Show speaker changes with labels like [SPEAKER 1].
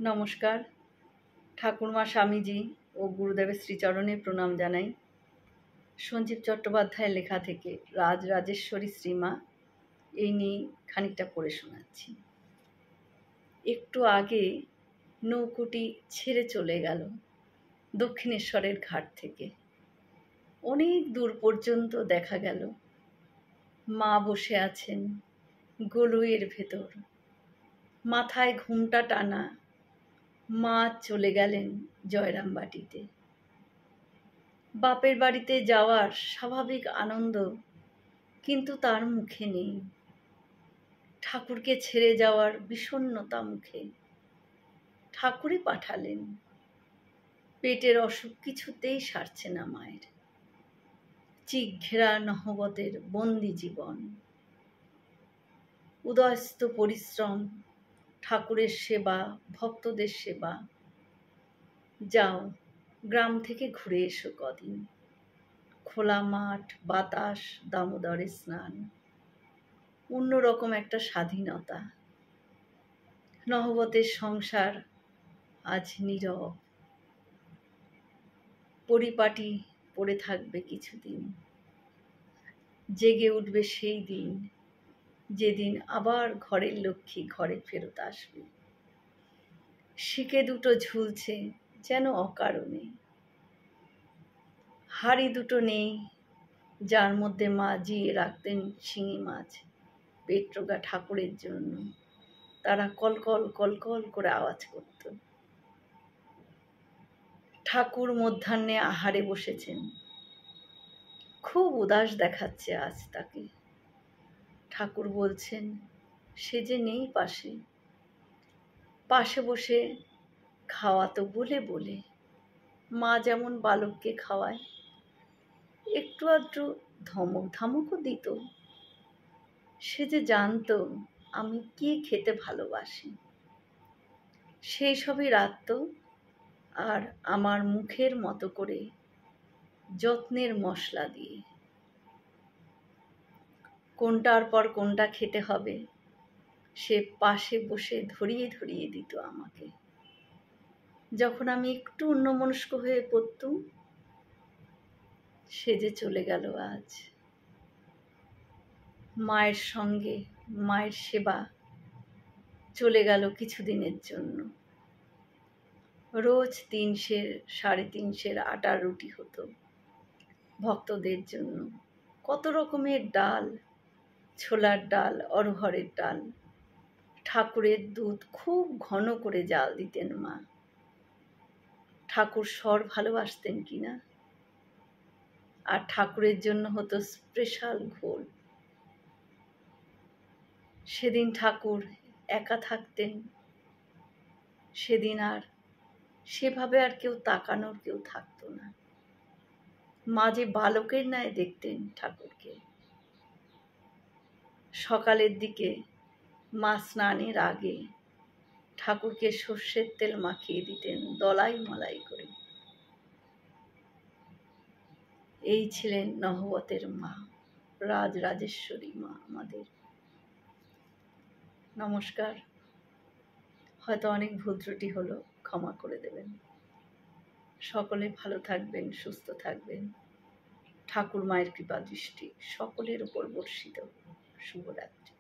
[SPEAKER 1] নমস্কার। ঠাকুরমা স্বামীজি ও গুরুদেবের শ্রীচরণে প্রণাম জানাই। সঞ্জীব চট্টোপাধ্যায়ের লেখা থেকে রাজরাজেশ্বরী শ্রীমা এই নিয়ে খানিকটা পড়ে শোনাচ্ছি। একটু আগে নৌকোটি ছেড়ে চলে গেল দক্ষিণেশ্বরের ঘাট থেকে। অনেক দূর পর্যন্ত দেখা গেল মা বসে আছেন গলুইয়ের ভেতর, মাথায় ঘুমটা টানা। মা চলে গেলেন জয়রামবাটিতে। বাপের বাড়িতে যাওয়ার স্বাভাবিক আনন্দ কিন্তু তার মুখে নেই। ঠাকুরকে ছেড়ে যাওয়ার বিষণ্ণতা মুখে। ঠাকুরই পাঠালেন। পেটের অসুখ কিছুতেই সারছে না মায়ের। চিক ঘেরা নহবতের বন্দি জীবন, উদয়স্ত পরিশ্রম, ঠাকুরের সেবা, ভক্তদের সেবা। যাও, গ্রাম থেকে ঘুরে এসো কদিন। খোলা মাঠ, বাতাস, দামোদরে স্নান, অন্যরকম একটা স্বাধীনতা। নহবতের সংসার আজ নীরব, পরিপাটি পড়ে থাকবে কিছুদিন। জেগে উঠবে সেই দিন, যেদিন আবার ঘরের লক্ষ্মী ঘরে ফেরত আসবে। শিকে দুটো ঝুলছে যেন অকারণে। হাঁড়ি দুটো নেই যার মধ্যে মা জিয়ে রাখতেন শিঙি মাছ পেটরোগা ঠাকুরের জন্য। তারা কলকল কলকল করে আওয়াজ করত। ঠাকুর মধ্যাহ্নে আহারে বসেছেন। খুব উদাস দেখাচ্ছে আজ তাকে। ঠাকুর বলছেন সে যে নেই পাশে। পাশে বসে খাওয়াতো বলে বলে। মা যেমন বালককে খাওয়ায়, একটু আধটু ধমক ধামকও দিত। সে যে জানতো আমি কি খেতে ভালোবাসি, সেই সবই রাখত আর আমার মুখের মতো করে যত্নের মশলা দিয়ে। কোনটার পর কোনটা খেতে হবে সে পাশে বসে ধরিয়ে ধরিয়ে দিত আমাকে। যখন আমি একটু অন্যমনস্ক হয়ে পড়তুম, সে যে চলে গেল আজ। মায়ের সঙ্গে মায়ের সেবা চলে গেল কিছুদিনের জন্য। রোজ 300 350 আটার রুটি হতো ভক্তদের জন্য। কত রকমের ডাল, ছোলার ডাল, অরহরের ডাল। ঠাকুরের দুধ খুব ঘন করে জাল দিতেন মা। ঠাকুর সর ভালোবাসতেন কিনা। আর ঠাকুরের জন্য হতো স্পেশাল ঘোল। সেদিন ঠাকুর একা থাকতেন। সেদিন আর সেভাবে আর কেউ তাকানোর কেউ থাকতো না। মা যে বালকের ন্যায় দেখতেন ঠাকুরকে। সকালের দিকে মা স্নানের আগে ঠাকুরকে সর্ষের তেল মাখিয়ে দিতেন দলাই মলাই করে। এই ছিলেন নহবতের মা, রাজরাজেশ্বরী মা আমাদের। নমস্কার। হয়তো অনেক ভুল ত্রুটি হলো, ক্ষমা করে দেবেন। সকলে ভালো থাকবেন, সুস্থ থাকবেন। ঠাকুর মায়ের কৃপা দৃষ্টি সকলের উপর বর্ষিত। শুভরাত্রি।